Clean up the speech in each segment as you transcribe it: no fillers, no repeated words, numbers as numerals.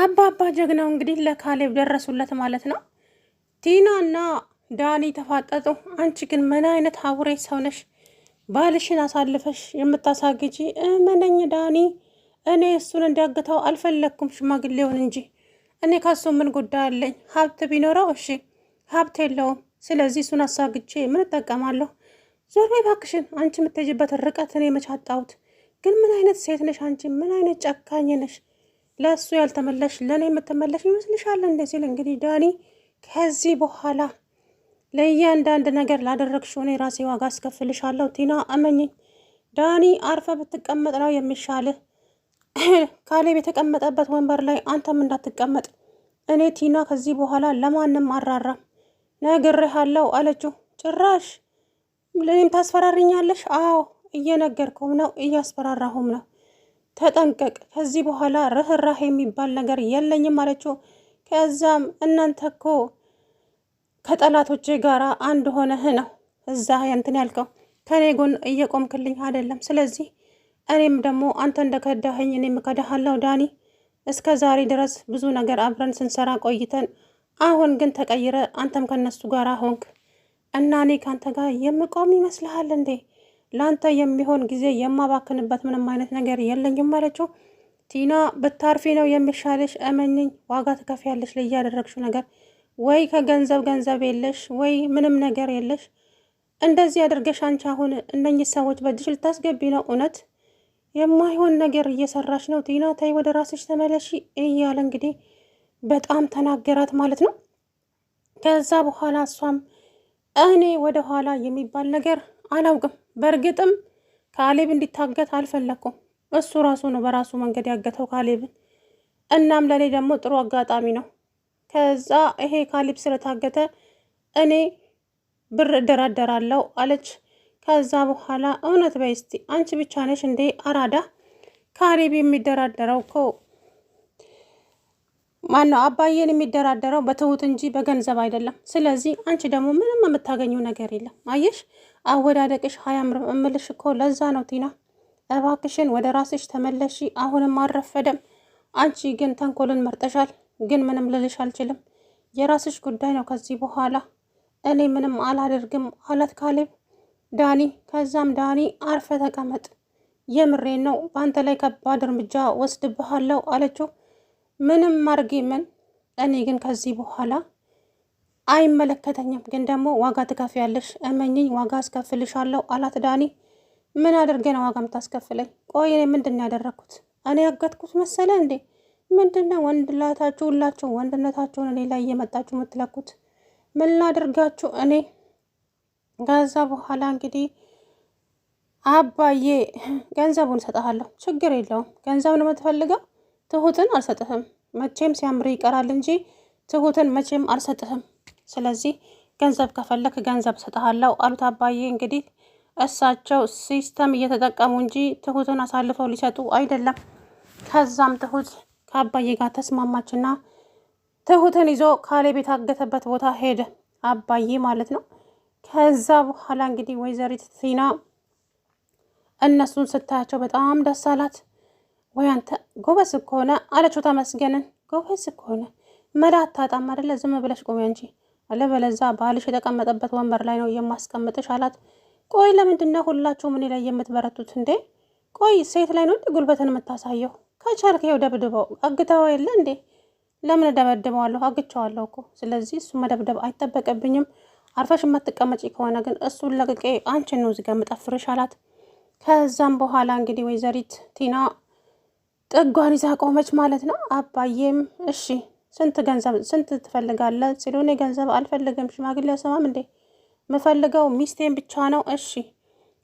አባባ ጀግናው እንግዲህ ለካሌብ ደረሱለት ማለት ነው። ቲናና ዳኒ ተፋጠጡ። አንቺ ግን ምን አይነት አውሬ ሰው ነሽ? ባልሽን አሳልፈሽ የምታሳግጂ? እመነኝ ዳኒ፣ እኔ እሱን እንዲያግተው አልፈለግኩም፣ ሽማግሌውን እንጂ። እኔ ካሱ ምን ጉዳይ አለኝ? ሀብት ቢኖረው እሺ፣ ሀብት የለውም። ስለዚህ እሱን አሳግቼ ምን እጠቀማለሁ? ዞር በይ እባክሽን። አንቺ የምትሄጂበት ርቀት እኔ መች አጣሁት? ግን ምን አይነት ሴት ነሽ አንቺ? ምን አይነት ጨካኝ ነሽ? ለእሱ ያልተመለሽ ለእኔ የምትመለሽ ይመስልሻል እንዴ? ሲል እንግዲህ ዳኒ ከዚህ በኋላ ለእያንዳንድ ነገር ላደረግሽው እኔ ራሴ ዋጋ አስከፍልሻለሁ። ቲና እመኝኝ። ዳኒ አርፈ ብትቀመጥ ነው የሚሻልህ። ካሌብ የተቀመጠበት ወንበር ላይ አንተም እንዳትቀመጥ። እኔ ቲና ከዚህ በኋላ ለማንም አራራም ነግሬሃለሁ አለችው። ጭራሽ እኔም ታስፈራሪኛለሽ? አዎ እየነገርኩም ነው እያስፈራራሁም ነው። ተጠንቀቅ፣ ከዚህ በኋላ ርህራህ የሚባል ነገር የለኝም አለችው። ከዛም እናንተ እኮ ከጠላቶቼ ጋር አንድ ሆነህ ነው እዛ እንትን ያልከው፣ ከኔ ጎን እየቆምክልኝ አይደለም። ስለዚህ እኔም ደግሞ አንተ እንደከዳኸኝ እኔም እከዳሃለሁ ዳኒ። እስከ ዛሬ ድረስ ብዙ ነገር አብረን ስንሰራ ቆይተን፣ አሁን ግን ተቀይረ አንተም ከነሱ ጋር ሆንክ እና እኔ ከአንተ ጋር የምቆም ይመስልሃል እንዴ? ለአንተ የሚሆን ጊዜ የማባክንበት ምንም አይነት ነገር የለኝም አለችው። ቲና ብታርፊ ነው የሚሻልሽ። እመኝኝ፣ ዋጋ ትከፍያለሽ ለእያደረግሽው ነገር። ወይ ከገንዘብ ገንዘብ የለሽ ወይ ምንም ነገር የለሽ። እንደዚህ አድርገሽ አንቺ አሁን እነኚህ ሰዎች በእጅሽ ልታስገቢ ነው። እውነት የማይሆን ነገር እየሰራሽ ነው ቲና፣ ተይ ወደ ራስሽ ተመለሺ እያለ እንግዲህ በጣም ተናገራት ማለት ነው። ከዛ በኋላ እሷም እኔ ወደ ኋላ የሚባል ነገር አላውቅም። በእርግጥም ካሌብ እንዲታገት አልፈለኩም። እሱ ራሱ ነው በራሱ መንገድ ያገተው ካሌብን። እናም ለእኔ ደግሞ ጥሩ አጋጣሚ ነው። ከዛ ይሄ ካሌብ ስለታገተ እኔ ብር እደራደራለሁ አለች። ከዛ በኋላ እውነት በይ እስቲ አንቺ ብቻ ነሽ እንዴ አራዳ? ካሌብ የሚደራደረው እኮ ማነው? አባዬን የሚደራደረው በትሁት እንጂ በገንዘብ አይደለም። ስለዚህ አንቺ ደግሞ ምንም የምታገኘው ነገር የለም። አየሽ አወዳደቅሽ አያምርም እምልሽ እኮ ለዛ ነው ቲና። እባክሽን ወደ ራስሽ ተመለሺ። አሁንም አልረፈደም። አንቺ ግን ተንኮልን መርጠሻል። ግን ምንም ልልሽ አልችልም። የራስሽ ጉዳይ ነው ከዚህ በኋላ። እኔ ምንም አላደርግም አላት ካሌብ ዳኒ። ከዛም ዳኒ አርፈ ተቀመጥ፣ የምሬን ነው፣ በአንተ ላይ ከባድ እርምጃ ወስድብሃለሁ አለችው። ምንም አርጊ ምን፣ እኔ ግን ከዚህ በኋላ አይመለከተኝም። ግን ደግሞ ዋጋ ትከፍያለሽ፣ እመኝኝ፣ ዋጋ አስከፍልሻለሁ አላት ዳኒ። ምን አድርጌ ነው ዋጋ የምታስከፍለኝ? ቆይ እኔ ምንድን ነው ያደረግኩት? እኔ ያገትኩት መሰለ እንዴ? ምንድነው ወንድላታችሁ ሁላችሁ ወንድነታችሁን እኔ ላይ እየመጣችሁ የምትለኩት? ምን ላድርጋችሁ እኔ? ከዛ በኋላ እንግዲህ አባዬ ገንዘቡን እሰጥሃለሁ፣ ችግር የለውም። ገንዘብ ነው የምትፈልገው? ትሁትን አልሰጥህም። መቼም ሲያምር ይቀራል እንጂ ትሁትን መቼም አልሰጥህም። ስለዚህ ገንዘብ ከፈለክ ገንዘብ እሰጥሃለሁ አሉት አባዬ። እንግዲህ እሳቸው ሲስተም እየተጠቀሙ እንጂ ትሁትን አሳልፈው ሊሰጡ አይደለም። ከዛም ትሁት ከአባዬ ጋር ተስማማችና ትሁትን ይዞ ካሌብ የታገተበት ቦታ ሄደ፣ አባዬ ማለት ነው። ከዛ በኋላ እንግዲህ ወይዘሪት ቲና እነሱን ስታያቸው በጣም ደስ አላት። ወይ አንተ ጎበዝ እኮ ሆነ አለችው ተመስገንን። ጎበዝ እኮ ሆነ መላ አታጣም አይደለ? ዝም ብለሽ ቆሚ እንጂ አለበለዛ ባልሽ የተቀመጠበት ወንበር ላይ ነው የማስቀምጥሽ አላት። ቆይ ለምንድን ነው ሁላችሁም እኔ ላይ የምትበረቱት እንዴ? ቆይ ሴት ላይ ነው እንዴ ጉልበትን የምታሳየው? ከቻልክ ይኸው ደብድበው። አግተው የለ እንዴ? ለምን ደበድበዋለሁ? አግቸዋለሁ እኮ። ስለዚህ እሱ መደብደብ አይጠበቅብኝም። አርፈሽ የማትቀመጪ ከሆነ ግን እሱን ለቅቄ አንቺን ነው እዚህ ጋር የምጠፍርሽ አላት። ከዛም በኋላ እንግዲህ ወይዘሪት ቲና ጥጓን ይዛ ቆመች ማለት ነው። አባዬም እሺ ስንት ትፈልጋለህ ሲሉ እኔ ገንዘብ አልፈልግም፣ ሽማግሌ ሰማም እንዴ? ምፈልገው ሚስቴን ብቻ ነው። እሺ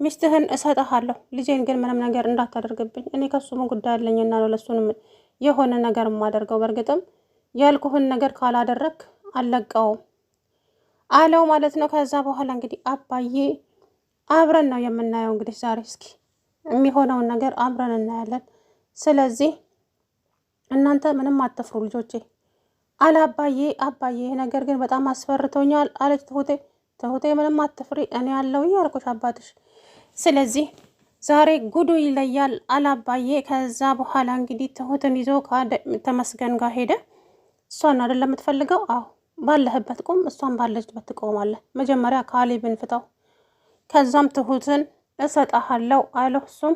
ሚስትህን እሰጥሃለሁ፣ ልጄን ግን ምንም ነገር እንዳታደርግብኝ። እኔ ከሱ ምን ጉዳይ አለኝና ነው ለሱንም የሆነ ነገር የማደርገው? በእርግጥም ያልኩህን ነገር ካላደረግ አልለቀውም አለው ማለት ነው። ከዛ በኋላ እንግዲህ አባዬ አብረን ነው የምናየው። እንግዲህ ዛሬ እስኪ የሚሆነውን ነገር አብረን እናያለን። ስለዚህ እናንተ ምንም አትፍሩ ልጆቼ አለ አባዬ። አባዬ ነገር ግን በጣም አስፈርቶኛል አለች ትሁቴ። ትሁቴ ምንም አትፍሪ፣ እኔ ያለው ያልኩሽ አባትሽ። ስለዚህ ዛሬ ጉዱ ይለያል አላባዬ። ከዛ በኋላ እንግዲህ ትሁትን ይዞ ተመስገን ጋር ሄደ። እሷን አይደለም የምትፈልገው? አዎ ባለህበት ቁም፣ እሷን ባለችበት ትቆማለህ። መጀመሪያ ካሌብን ፍታው፣ ከዛም ትሁትን እሰጣሃለሁ አለው። እሱም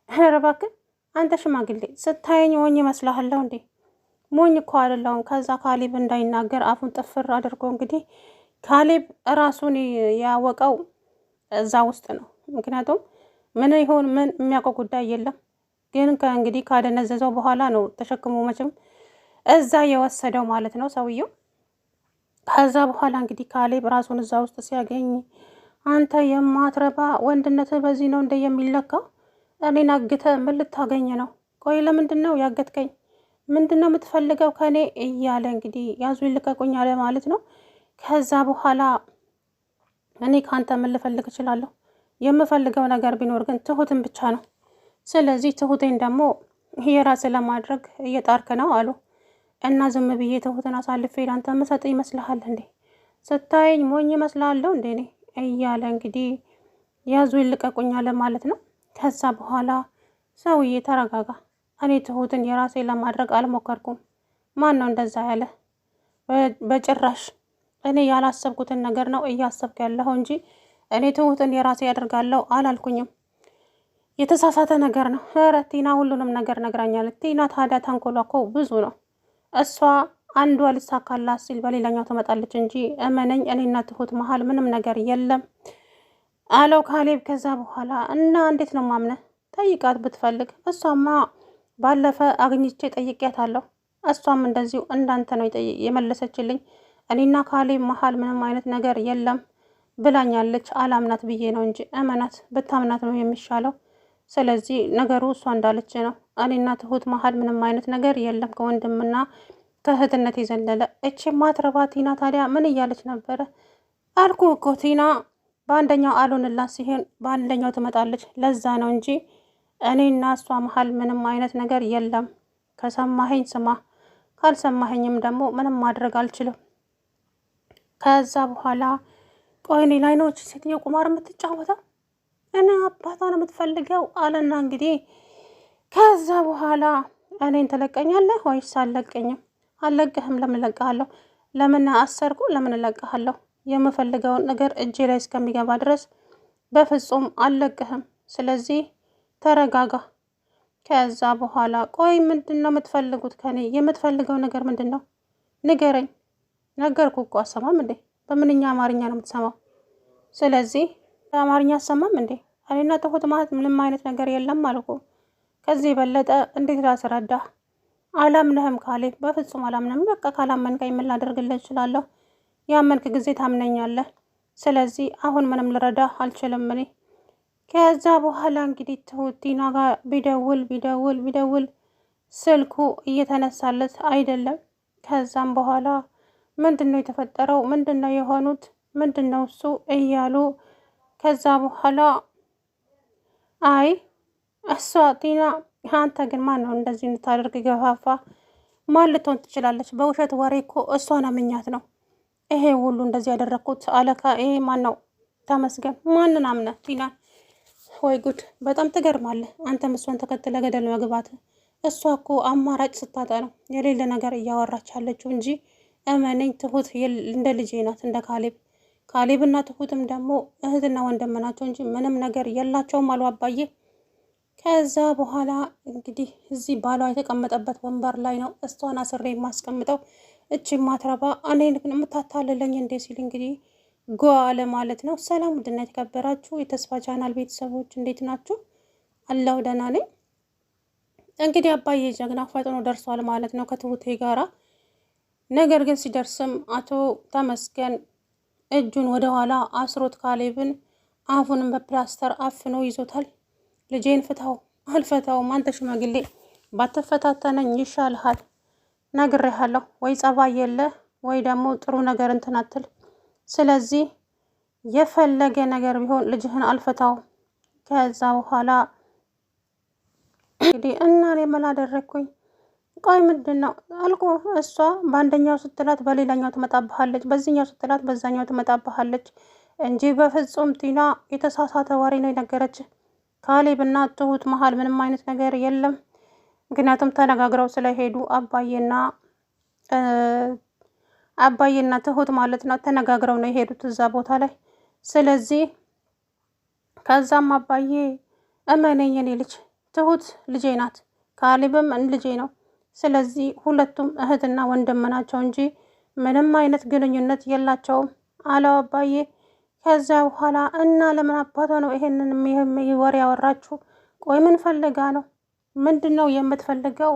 ኧረ እባክህ አንተ ሽማግሌ ስታየኝ ሞኝ እመስልሃለሁ እንዴ? ሞኝ እኮ አይደለሁም። ከዛ ካሌብ እንዳይናገር አፉን ጥፍር አድርጎ እንግዲህ ካሌብ ራሱን ያወቀው እዛ ውስጥ ነው። ምክንያቱም ምን ይሆን ምን የሚያውቀው ጉዳይ የለም። ግን ከእንግዲህ ካደነዘዘው በኋላ ነው ተሸክሞ መቼም እዛ የወሰደው ማለት ነው ሰውየው። ከዛ በኋላ እንግዲህ ካሌብ ራሱን እዛ ውስጥ ሲያገኝ አንተ የማትረባ ወንድነትህ በዚህ ነው እንደ የሚለካው? እኔን አግተህ ምን ልታገኝ ነው? ቆይ ለምንድን ነው ያገትከኝ? ምንድን ነው የምትፈልገው ከኔ? እያለ እንግዲህ ያዙ ይልቀቁኝ አለ ማለት ነው። ከዛ በኋላ እኔ ከአንተ ምን ልፈልግ እችላለሁ? የምፈልገው ነገር ቢኖር ግን ትሁትን ብቻ ነው። ስለዚህ ትሁቴን ደግሞ የራስ ለማድረግ እየጣርክ ነው አሉ። እና ዝም ብዬ ትሁትን አሳልፌ ላንተ ምሰጥ ይመስልሃል እንዴ? ስታየኝ ሞኝ ይመስላለሁ እንዴ እኔ? እያለ እንግዲህ ያዙ ይልቀቁኝ አለ ማለት ነው። ከዛ በኋላ ሰውዬ ተረጋጋ፣ እኔ ትሁትን የራሴ ለማድረግ አልሞከርኩም። ማን ነው እንደዛ ያለ? በጭራሽ እኔ ያላሰብኩትን ነገር ነው እያሰብክ ያለሁ እንጂ እኔ ትሁትን የራሴ ያደርጋለሁ አላልኩኝም። የተሳሳተ ነገር ነው። ኧረ ቲና ሁሉንም ነገር ነግራኛለች። ቲና ታዲያ ተንኮሏ እኮ ብዙ ነው። እሷ አንዷ ልሳካላት ሲል በሌላኛው ትመጣለች እንጂ እመነኝ፣ እኔና ትሁት መሀል ምንም ነገር የለም አለው ካሌብ። ከዛ በኋላ እና እንዴት ነው ማምነህ? ጠይቃት ብትፈልግ። እሷማ ባለፈ አግኝቼ ጠይቄያታለሁ። እሷም እንደዚሁ እንዳንተ ነው የመለሰችልኝ። እኔና ካሌብ መሀል ምንም አይነት ነገር የለም ብላኛለች። አላምናት ብዬ ነው እንጂ እመናት፣ ብታምናት ነው የሚሻለው። ስለዚህ ነገሩ እሷ እንዳለች ነው። እኔና ትሁት መሀል ምንም አይነት ነገር የለም ከወንድምና ከእህትነት የዘለለ። እቺ ማትረባ ቲና ታዲያ ምን እያለች ነበረ? አልኩ እኮ ቲና በአንደኛው አልሆንላት ሲሆን በአንደኛው ትመጣለች። ለዛ ነው እንጂ እኔና እሷ መሀል ምንም አይነት ነገር የለም። ከሰማኸኝ ስማ፣ ካልሰማኸኝም ደግሞ ምንም ማድረግ አልችልም። ከዛ በኋላ ቆይ እኔ ላይ ነው ሴትዮ ቁማር የምትጫወተው? እኔ አባቷ ነው የምትፈልገው አለና እንግዲህ ከዛ በኋላ እኔን ትለቀኛለህ ወይስ አልለቀኝም? አልለቅህም። ለምን እለቅሃለሁ? ለምን አሰርኩ? ለምን እለቅሃለሁ? የምፈልገውን ነገር እጄ ላይ እስከሚገባ ድረስ በፍጹም አልለቅህም። ስለዚህ ተረጋጋ። ከዛ በኋላ ቆይ ምንድን ነው የምትፈልጉት ከኔ? የምትፈልገው ነገር ምንድን ነው? ንገረኝ። ነገርኩ እኮ አሰማም እንዴ? በምንኛ አማርኛ ነው የምትሰማው? ስለዚህ በአማርኛ አሰማም እንዴ? እኔና ትሁት ማለት ምንም አይነት ነገር የለም አልኩ። ከዚህ የበለጠ እንዴት ላስረዳህ? አላምነህም ካሌብ፣ በፍጹም አላምነህም። በቃ ካላመንከኝ ምን ላደርግልህ እችላለሁ? ያመንክ ጊዜ ታምነኛለህ። ስለዚህ አሁን ምንም ልረዳህ አልችልም እኔ። ከዛ በኋላ እንግዲህ ትሁት ቲና ጋር ቢደውል ስልኩ እየተነሳለት አይደለም። ከዛም በኋላ ምንድን ነው የተፈጠረው? ምንድን ነው የሆኑት? ምንድን ነው እሱ እያሉ ከዛ በኋላ አይ እሷ ቲና፣ አንተ ግን ማን ነው እንደዚህ እንድታደርግ ገፋፋ? ማን ልትሆን ትችላለች? በውሸት ወሬ እኮ እሷን አምኛት ነው ይሄ ሁሉ እንደዚህ ያደረግኩት አለካ። ይሄ ማን ነው? ተመስገን። ማንን አምነህ ቲና? ወይ ጉድ! በጣም ትገርማለህ። አንተም እሷን ተከትለ ገደል መግባት። እሷ እኮ አማራጭ ስታጣ ነው የሌለ ነገር እያወራች ያለችው እንጂ እመነኝ፣ ትሁት እንደ ልጄ ናት፣ እንደ ካሌብና ትሁትም ደግሞ እህትና ወንድም ናቸው እንጂ ምንም ነገር የላቸውም አሉ አባዬ። ከዛ በኋላ እንግዲህ እዚህ ባሏ የተቀመጠበት ወንበር ላይ ነው እሷን አስሬ የማስቀምጠው። እቺ ማትረባ እኔን የምታታልለኝ እንዴ ሲል እንግዲህ ጓ አለ ማለት ነው። ሰላም ውድና የተከበራችሁ የተስፋ ቻናል ቤተሰቦች እንዴት ናችሁ? አላሁ ደህና ነኝ። እንግዲህ አባዬ ጀግና ፈጥኖ ደርሷል ማለት ነው ከትሁቴ ጋራ። ነገር ግን ሲደርስም አቶ ተመስገን እጁን ወደኋላ አስሮት ካሌብን አፉንም በፕላስተር አፍኖ ይዞታል። ልጄን ፍታው። አልፈታውም። አንተ ሽማግሌ ባትፈታተነኝ ይሻልሃል። ነግሬሃለሁ። ወይ ጸባይ የለ ወይ ደግሞ ጥሩ ነገር እንትን አትል። ስለዚህ የፈለገ ነገር ቢሆን ልጅህን አልፈታውም። ከዛ በኋላ እንግዲህ እና እኔ ምን አደረግኩኝ? ቆይ ምንድን ነው አልኩ። እሷ በአንደኛው ስትላት በሌላኛው ትመጣብሃለች፣ በዚህኛው ስትላት በዛኛው ትመጣብሃለች እንጂ በፍጹም ቲና የተሳሳተ ወሬ ነው የነገረች። ካሌብና ትሁት መሀል ምንም አይነት ነገር የለም። ምክንያቱም ተነጋግረው ስለሄዱ አባዬና ትሁት ማለት ነው ተነጋግረው ነው የሄዱት እዛ ቦታ ላይ። ስለዚህ ከዛም አባዬ እመነኝ የኔ ልጅ ትሁት ልጄ ናት፣ ካሌብም ልጄ ነው። ስለዚህ ሁለቱም እህትና ወንድም ናቸው እንጂ ምንም አይነት ግንኙነት የላቸውም አለው አባዬ። ከዛ በኋላ እና ለምን አባቷ ነው ይሄንን ወሬ ያወራችሁ? ቆይ ምን ፈልጋ ነው? ምንድን ነው የምትፈልገው?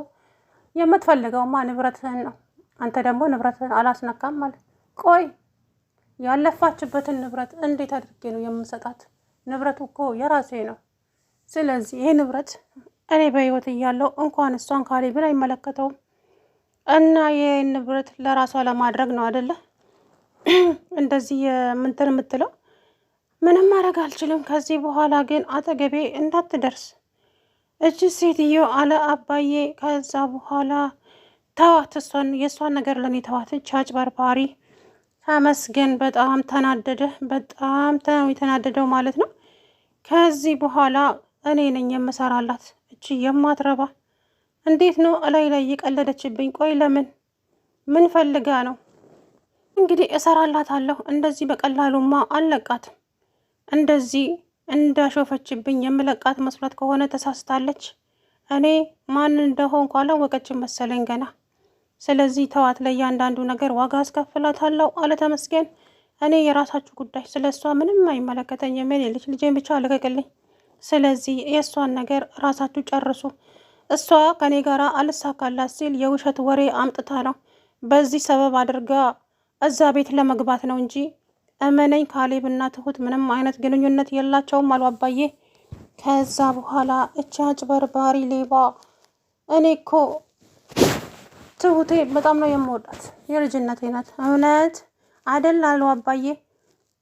የምትፈልገውማ ንብረትህን ነው። አንተ ደግሞ ንብረትህን አላስነካም ማለት። ቆይ ያለፋችበትን ንብረት እንዴት አድርጌ ነው የምሰጣት? ንብረቱ እኮ የራሴ ነው። ስለዚህ ይሄ ንብረት እኔ በህይወት እያለሁ እንኳን እሷን ካሌብን አይመለከተውም እና ይህን ንብረት ለራሷ ለማድረግ ነው አደለ እንደዚህ የምንትን የምትለው? ምንም ማድረግ አልችልም። ከዚህ በኋላ ግን አጠገቤ እንዳትደርስ እጅ ሴትዮ አለ አባዬ። ከዛ በኋላ ተዋት፣ የእሷን ነገር ለእኔ ተዋት። እጅ አጭበርባሪ። ተመስገን በጣም ተናደደ። በጣም የተናደደው ማለት ነው። ከዚህ በኋላ እኔ ነኝ የምሰራላት እቺ የማትረባ። እንዴት ነው እላይ ላይ እየቀለደችብኝ? ቆይ ለምን? ምን ፈልጋ ነው? እንግዲህ እሰራላታለሁ። እንደዚህ በቀላሉማ አልለቃትም። እንደዚህ እንዳሾፈችብኝ የምለቃት መስሏት ከሆነ ተሳስታለች። እኔ ማን እንደሆንኩ አላወቀችም መሰለኝ ገና። ስለዚህ ተዋት፣ ለእያንዳንዱ ነገር ዋጋ አስከፍላታለሁ አለ ተመስገን። እኔ የራሳችሁ ጉዳይ፣ ስለ እሷ ምንም አይመለከተኝም። የኔ ልጄን ብቻ ልቀቅልኝ። ስለዚህ የእሷን ነገር ራሳችሁ ጨርሱ። እሷ ከኔ ጋር አልሳካላት ሲል የውሸት ወሬ አምጥታ ነው በዚህ ሰበብ አድርጋ እዛ ቤት ለመግባት ነው እንጂ እመነኝ ካሌብና ትሁት ምንም አይነት ግንኙነት የላቸውም አሉ አባዬ። ከዛ በኋላ እቻ አጭበርባሪ ሌባ፣ እኔ እኮ ትሁቴ በጣም ነው የምወዳት፣ የልጅነቴ ናት። እውነት አደል አሉ አባዬ።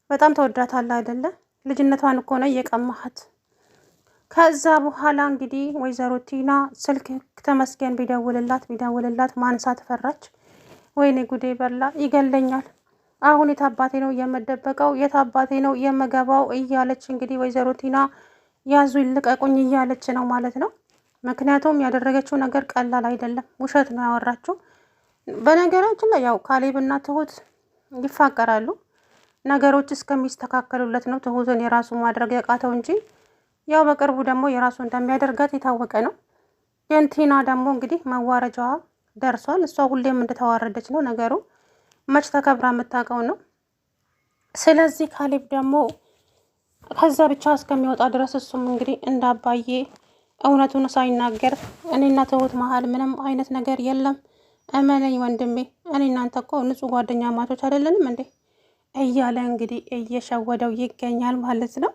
በጣም ተወዳታለህ አይደለ? ልጅነቷን እኮ ነው እየቀማሃት። ከዛ በኋላ እንግዲህ ወይዘሮ ቲና ስልክ ተመስገን ቢደውልላት ማንሳት ፈራች። ወይኔ ጉዴ በላ፣ ይገለኛል። አሁን የታባቴ ነው የምደበቀው? የታባቴ ነው የምገባው? እያለች እንግዲህ ወይዘሮ ቲና ያዙ ይልቀቁኝ እያለች ነው ማለት ነው። ምክንያቱም ያደረገችው ነገር ቀላል አይደለም፣ ውሸት ነው ያወራችው። በነገራችን ላይ ያው ካሌብና ትሁት ይፋቀራሉ። ነገሮች እስከሚስተካከሉለት ነው ትሁትን የራሱ ማድረግ ያቃተው እንጂ ያው በቅርቡ ደግሞ የራሱ እንደሚያደርጋት የታወቀ ነው። ግን ቲና ደግሞ እንግዲህ መዋረጃዋ ደርሷል። እሷ ሁሌም እንደተዋረደች ነው ነገሩ። መች ተከብራ የምታውቀው ነው። ስለዚህ ካሌብ ደግሞ ከዛ ብቻ እስከሚወጣ ድረስ እሱም እንግዲህ እንዳባዬ እውነቱን ሳይናገር እኔና ትሁት መሀል ምንም አይነት ነገር የለም፣ እመነኝ ወንድሜ፣ እኔ እናንተ እኮ ንጹህ ጓደኛ ማቾች አይደለንም እንዴ እያለ እንግዲህ እየሸወደው ይገኛል ማለት ነው።